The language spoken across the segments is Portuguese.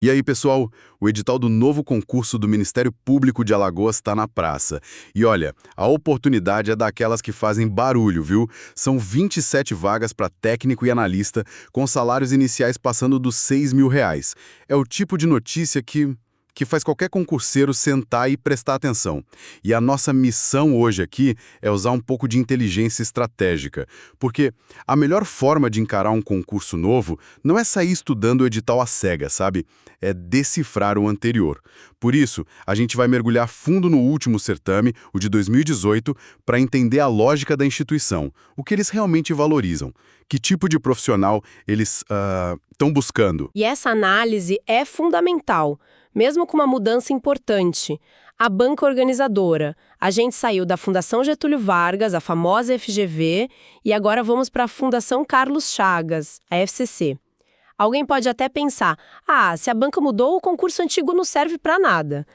E aí, pessoal, o edital do novo concurso do Ministério Público de Alagoas está na praça. E olha, a oportunidade é daquelas que fazem barulho, viu? São 27 vagas para técnico e analista, com salários iniciais passando dos R$ 6.000. É o tipo de notícia que faz qualquer concurseiro sentar e prestar atenção. E a nossa missão hoje aqui é usar um pouco de inteligência estratégica, porque a melhor forma de encarar um concurso novo não é sair estudando o edital às cegas, sabe? É decifrar o anterior. Por isso, a gente vai mergulhar fundo no último certame, o de 2018, para entender a lógica da instituição, o que eles realmente valorizam, que tipo de profissional eles estão buscando. E essa análise é fundamental, mesmo com uma mudança importante. A banca organizadora. A gente saiu da Fundação Getúlio Vargas, a famosa FGV, e agora vamos para a Fundação Carlos Chagas, a FCC. Alguém pode até pensar, se a banca mudou, o concurso antigo não serve para nada.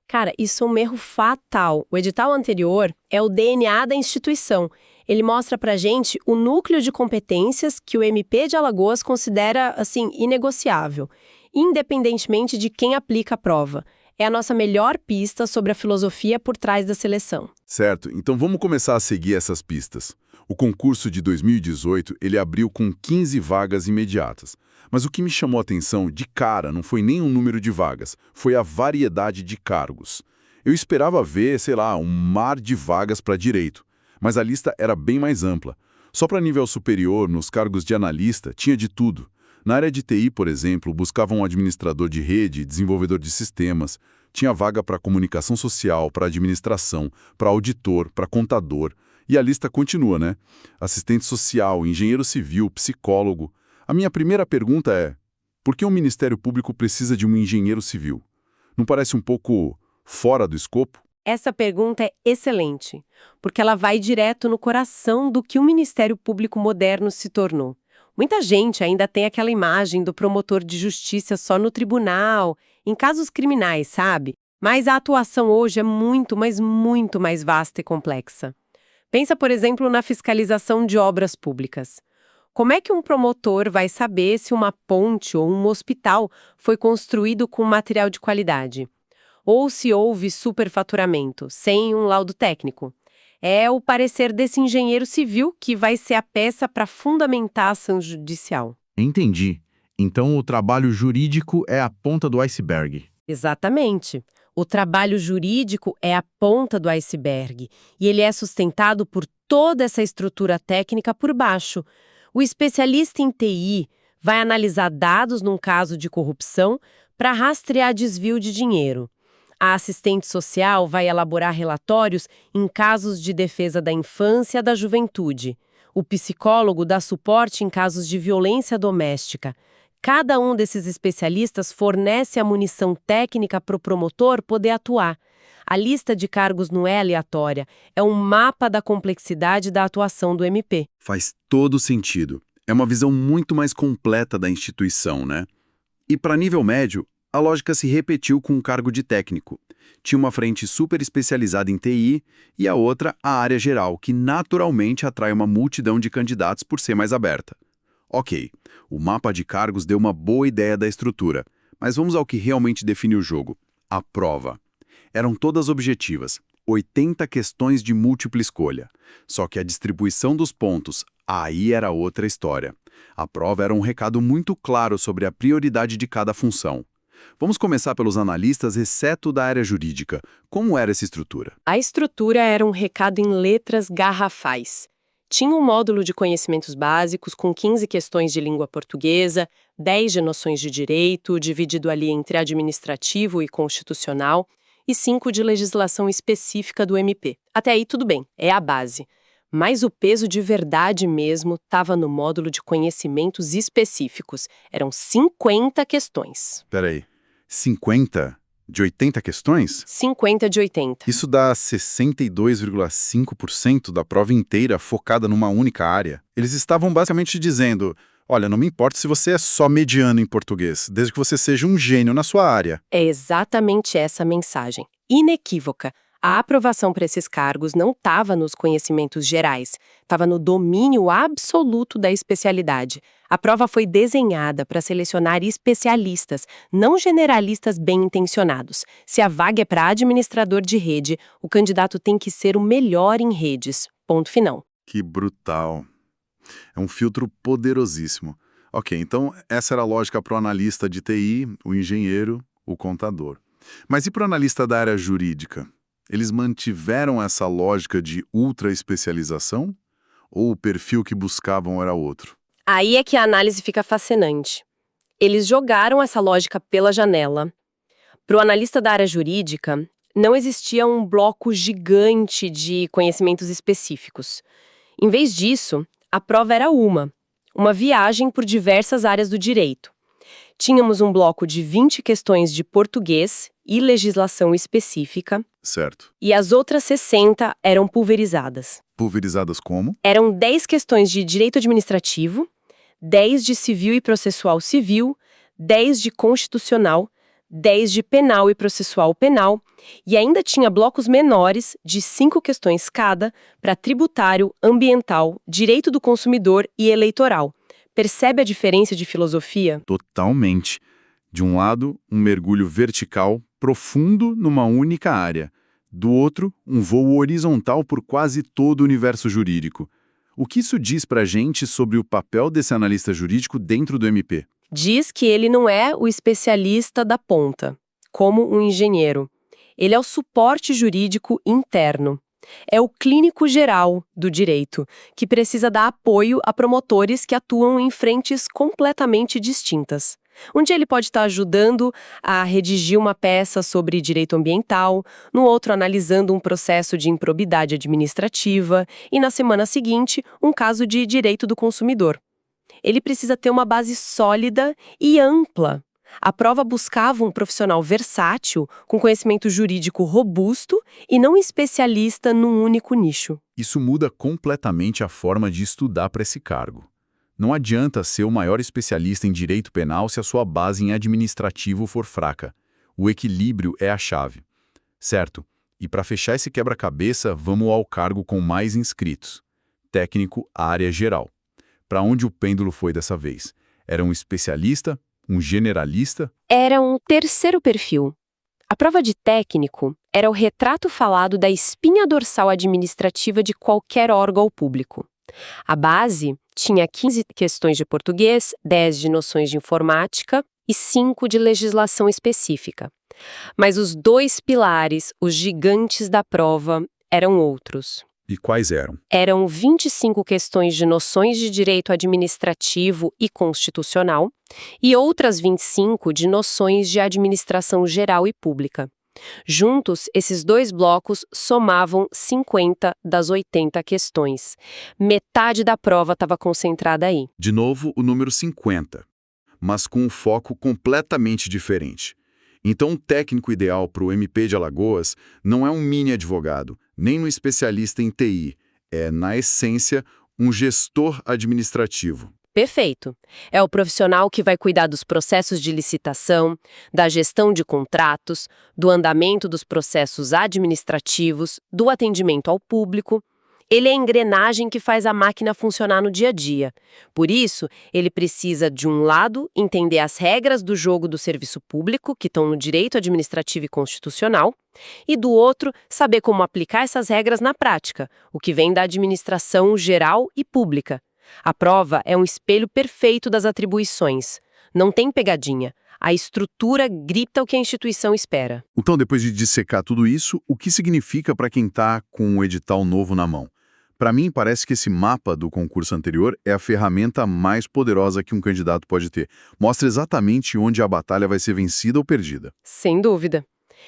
Cara, isso é um erro fatal. O edital anterior é o DNA da instituição. Ele mostra pra gente o núcleo de competências que o MP de Alagoas considera, assim, inegociável, independentemente de quem aplica a prova. É a nossa melhor pista sobre a filosofia por trás da seleção. Certo, então vamos começar a seguir essas pistas. O concurso de 2018, ele abriu com 15 vagas imediatas. Mas o que me chamou a atenção de cara não foi nem o número de vagas, foi a variedade de cargos. Eu esperava ver, sei lá, um mar de vagas para direito, mas a lista era bem mais ampla. Só para nível superior, nos cargos de analista, tinha de tudo. Na área de TI, por exemplo, buscavam um administrador de rede, desenvolvedor de sistemas. Tinha vaga para comunicação social, para administração, para auditor, para contador. E a lista continua, né? Assistente social, engenheiro civil, psicólogo. A minha primeira pergunta é: por que o Ministério Público precisa de um engenheiro civil? Não parece um pouco fora do escopo? Essa pergunta é excelente, porque ela vai direto no coração do que o Ministério Público moderno se tornou. Muita gente ainda tem aquela imagem do promotor de justiça só no tribunal, em casos criminais, sabe? Mas a atuação hoje é muito, mas muito mais vasta e complexa. Pensa, por exemplo, na fiscalização de obras públicas. Como é que um promotor vai saber se uma ponte ou um hospital foi construído com material de qualidade? Ou se houve superfaturamento, sem um laudo técnico? É o parecer desse engenheiro civil que vai ser a peça para fundamentar a ação judicial. Entendi. Então o trabalho jurídico é a ponta do iceberg. Exatamente. O trabalho jurídico é a ponta do iceberg e ele é sustentado por toda essa estrutura técnica por baixo. O especialista em TI vai analisar dados num caso de corrupção para rastrear desvio de dinheiro. A assistente social vai elaborar relatórios em casos de defesa da infância e da juventude. O psicólogo dá suporte em casos de violência doméstica. Cada um desses especialistas fornece a munição técnica para o promotor poder atuar. A lista de cargos não é aleatória, é um mapa da complexidade da atuação do MP. Faz todo sentido. É uma visão muito mais completa da instituição, né? E para nível médio, a lógica se repetiu com um cargo de técnico. Tinha uma frente super especializada em TI e a outra a área geral, que naturalmente atrai uma multidão de candidatos por ser mais aberta. Ok, o mapa de cargos deu uma boa ideia da estrutura, mas vamos ao que realmente define o jogo: a prova. Eram todas objetivas, 80 questões de múltipla escolha. Só que a distribuição dos pontos, aí era outra história. A prova era um recado muito claro sobre a prioridade de cada função. Vamos começar pelos analistas, exceto da área jurídica. Como era essa estrutura? A estrutura era um recado em letras garrafais. Tinha um módulo de conhecimentos básicos com 15 questões de língua portuguesa, 10 de noções de direito, dividido ali entre administrativo e constitucional, e 5 de legislação específica do MP. Até aí tudo bem, é a base. Mas o peso de verdade mesmo estava no módulo de conhecimentos específicos. Eram 50 questões. Peraí, 50 de 80 questões? 50 de 80. Isso dá 62,5% da prova inteira focada numa única área. Eles estavam basicamente dizendo: olha, não me importa se você é só mediano em português, desde que você seja um gênio na sua área. É exatamente essa a mensagem. Inequívoca. A aprovação para esses cargos não estava nos conhecimentos gerais, estava no domínio absoluto da especialidade. A prova foi desenhada para selecionar especialistas, não generalistas bem-intencionados. Se a vaga é para administrador de rede, o candidato tem que ser o melhor em redes. Ponto final. Que brutal. É um filtro poderosíssimo. Ok, então essa era a lógica para o analista de TI, o engenheiro, o contador. Mas e para o analista da área jurídica? Eles mantiveram essa lógica de ultra-especialização? Ou o perfil que buscavam era outro? Aí é que a análise fica fascinante. Eles jogaram essa lógica pela janela. Para o analista da área jurídica, não existia um bloco gigante de conhecimentos específicos. Em vez disso, a prova era uma viagem por diversas áreas do direito. Tínhamos um bloco de 20 questões de português e legislação específica, Certo. e as outras 60 eram pulverizadas. Pulverizadas como? Eram 10 questões de direito administrativo, 10 de civil e processual civil, 10 de constitucional, 10 de penal e processual penal, e ainda tinha blocos menores de 5 questões cada para tributário, ambiental, direito do consumidor e eleitoral. Percebe a diferença de filosofia? Totalmente. De um lado, um mergulho vertical, profundo numa única área. Do outro, um voo horizontal por quase todo o universo jurídico. O que isso diz pra gente sobre o papel desse analista jurídico dentro do MP? Diz que ele não é o especialista da ponta, como um engenheiro. Ele é o suporte jurídico interno. É o clínico geral do direito, que precisa dar apoio a promotores que atuam em frentes completamente distintas. Um dia ele pode estar ajudando a redigir uma peça sobre direito ambiental, no outro analisando um processo de improbidade administrativa e na semana seguinte um caso de direito do consumidor. Ele precisa ter uma base sólida e ampla. A prova buscava um profissional versátil, com conhecimento jurídico robusto e não especialista num único nicho. Isso muda completamente a forma de estudar para esse cargo. Não adianta ser o maior especialista em direito penal se a sua base em administrativo for fraca. O equilíbrio é a chave. Certo. E para fechar esse quebra-cabeça, vamos ao cargo com mais inscritos. Técnico, área geral. Para onde o pêndulo foi dessa vez? Era um especialista? Um generalista? Era um terceiro perfil. A prova de técnico era o retrato falado da espinha dorsal administrativa de qualquer órgão público. A base tinha 15 questões de português, 10 de noções de informática e 5 de legislação específica. Mas os dois pilares, os gigantes da prova, eram outros. E quais eram? Eram 25 questões de noções de direito administrativo e constitucional e outras 25 de noções de administração geral e pública. Juntos, esses dois blocos somavam 50 das 80 questões. Metade da prova estava concentrada aí. De novo, o número 50, mas com um foco completamente diferente. Então, o técnico ideal para o MP de Alagoas não é um mini advogado, nem um especialista em TI. É, na essência, um gestor administrativo. Perfeito. É o profissional que vai cuidar dos processos de licitação, da gestão de contratos, do andamento dos processos administrativos, do atendimento ao público. Ele é a engrenagem que faz a máquina funcionar no dia a dia. Por isso, ele precisa, de um lado, entender as regras do jogo do serviço público, que estão no direito administrativo e constitucional, e do outro, saber como aplicar essas regras na prática, o que vem da administração geral e pública. A prova é um espelho perfeito das atribuições. Não tem pegadinha. A estrutura grita o que a instituição espera. Então, depois de dissecar tudo isso, o que significa para quem está com o edital novo na mão? Para mim, parece que esse mapa do concurso anterior é a ferramenta mais poderosa que um candidato pode ter. Mostra exatamente onde a batalha vai ser vencida ou perdida. Sem dúvida.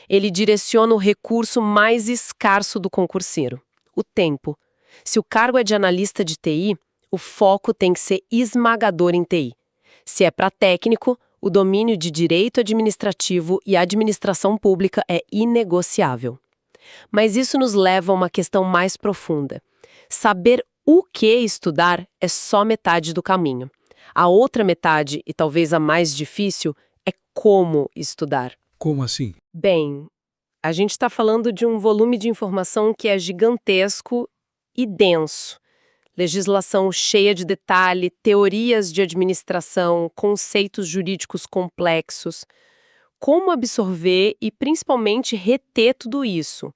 Ele direciona o recurso mais escasso do concurseiro: o tempo. Se o cargo é de analista de TI, o foco tem que ser esmagador em TI. Se é para técnico, o domínio de direito administrativo e administração pública é inegociável. Mas isso nos leva a uma questão mais profunda. Saber o que estudar é só metade do caminho. A outra metade, e talvez a mais difícil, é como estudar. Como assim? Bem, A gente está falando de um volume de informação que é gigantesco e denso. Legislação cheia de detalhe, teorias de administração, conceitos jurídicos complexos. Como absorver e, principalmente, reter tudo isso?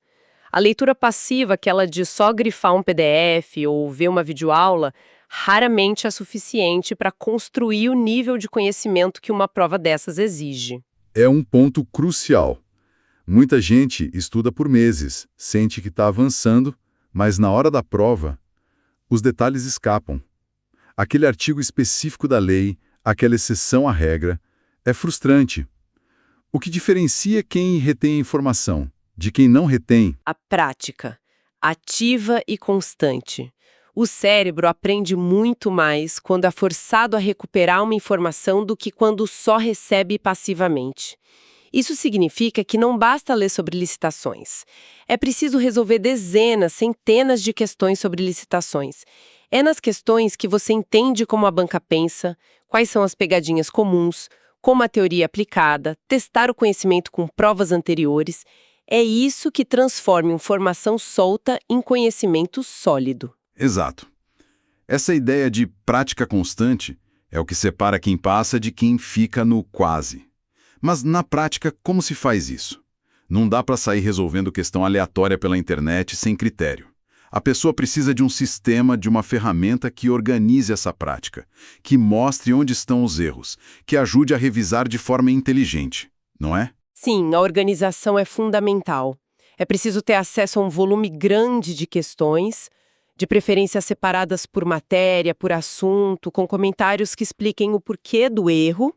A leitura passiva, aquela de só grifar um PDF ou ver uma videoaula, raramente é suficiente para construir o nível de conhecimento que uma prova dessas exige. É um ponto crucial. Muita gente estuda por meses, sente que está avançando, mas na hora da prova, os detalhes escapam. Aquele artigo específico da lei, aquela exceção à regra, é frustrante. O que diferencia quem retém a informação de quem não retém? A prática, ativa e constante. O cérebro aprende muito mais quando é forçado a recuperar uma informação do que quando só recebe passivamente. Isso significa que não basta ler sobre licitações. É preciso resolver dezenas, centenas de questões sobre licitações. É nas questões que você entende como a banca pensa, quais são as pegadinhas comuns, como a teoria é aplicada, testar o conhecimento com provas anteriores. É isso que transforma informação solta em conhecimento sólido. Exato. Essa ideia de prática constante é o que separa quem passa de quem fica no quase. Mas, na prática, como se faz isso? Não dá para sair resolvendo questão aleatória pela internet sem critério. A pessoa precisa de um sistema, de uma ferramenta que organize essa prática, que mostre onde estão os erros, que ajude a revisar de forma inteligente, não é? Sim, a organização é fundamental. É preciso ter acesso a um volume grande de questões, de preferência separadas por matéria, por assunto, com comentários que expliquem o porquê do erro.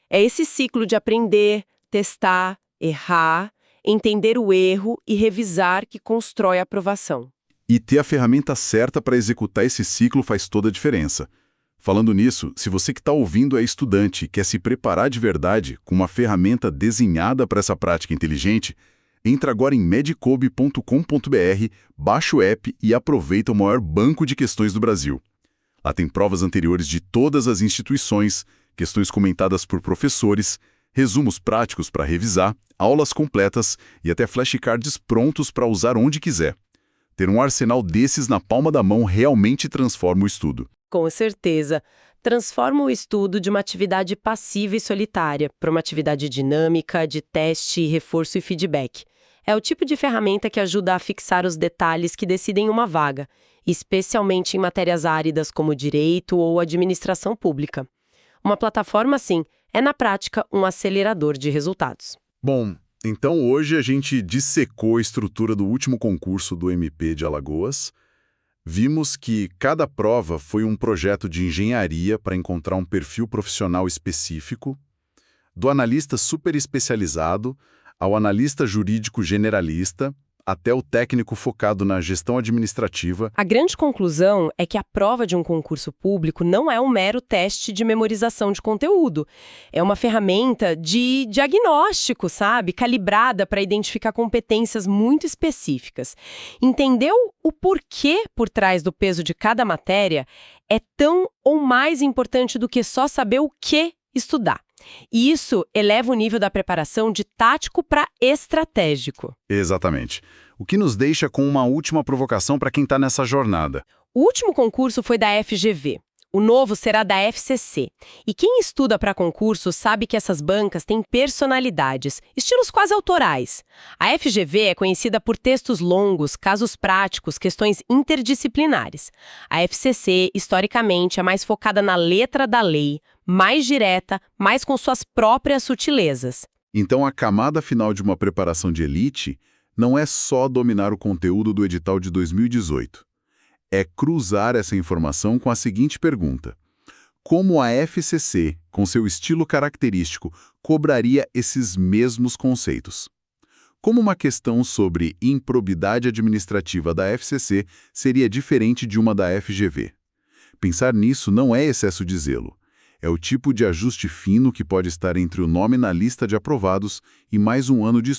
É esse ciclo de aprender, testar, errar, entender o erro e revisar que constrói a aprovação. E ter a ferramenta certa para executar esse ciclo faz toda a diferença. Falando nisso, se você que está ouvindo é estudante e quer se preparar de verdade com uma ferramenta desenhada para essa prática inteligente, entra agora em medicob.com.br, baixa o app e aproveita o maior banco de questões do Brasil. Lá tem provas anteriores de todas as instituições, questões comentadas por professores, resumos práticos para revisar, aulas completas e até flashcards prontos para usar onde quiser. Ter um arsenal desses na palma da mão realmente transforma o estudo. Com certeza. Transforma o estudo de uma atividade passiva e solitária para uma atividade dinâmica, de teste, reforço e feedback. É o tipo de ferramenta que ajuda a fixar os detalhes que decidem uma vaga, especialmente em matérias áridas como direito ou administração pública. Uma plataforma, assim, é na prática um acelerador de resultados. Bom, então hoje a gente dissecou a estrutura do último concurso do MP de Alagoas. Vimos que cada prova foi um projeto de engenharia para encontrar um perfil profissional específico, do analista super especializado ao analista jurídico generalista, até o técnico focado na gestão administrativa. A grande conclusão é que a prova de um concurso público não é um mero teste de memorização de conteúdo. É uma ferramenta de diagnóstico, sabe? Calibrada para identificar competências muito específicas. Entendeu o porquê por trás do peso de cada matéria é tão ou mais importante do que só saber o que estudar. E isso eleva o nível da preparação de tático para estratégico. Exatamente. O que nos deixa com uma última provocação para quem está nessa jornada. O último concurso foi da FGV. O novo será da FCC. E quem estuda para concurso sabe que essas bancas têm personalidades, estilos quase autorais. A FGV é conhecida por textos longos, casos práticos, questões interdisciplinares. A FCC, historicamente, é mais focada na letra da lei, mais direta, mas com suas próprias sutilezas. Então a camada final de uma preparação de elite não é só dominar o conteúdo do edital de 2018. É cruzar essa informação com a seguinte pergunta: como a FCC, com seu estilo característico, cobraria esses mesmos conceitos? Como uma questão sobre improbidade administrativa da FCC seria diferente de uma da FGV? Pensar nisso não é excesso de zelo. É o tipo de ajuste fino que pode estar entre o nome na lista de aprovados e mais um ano de estudo.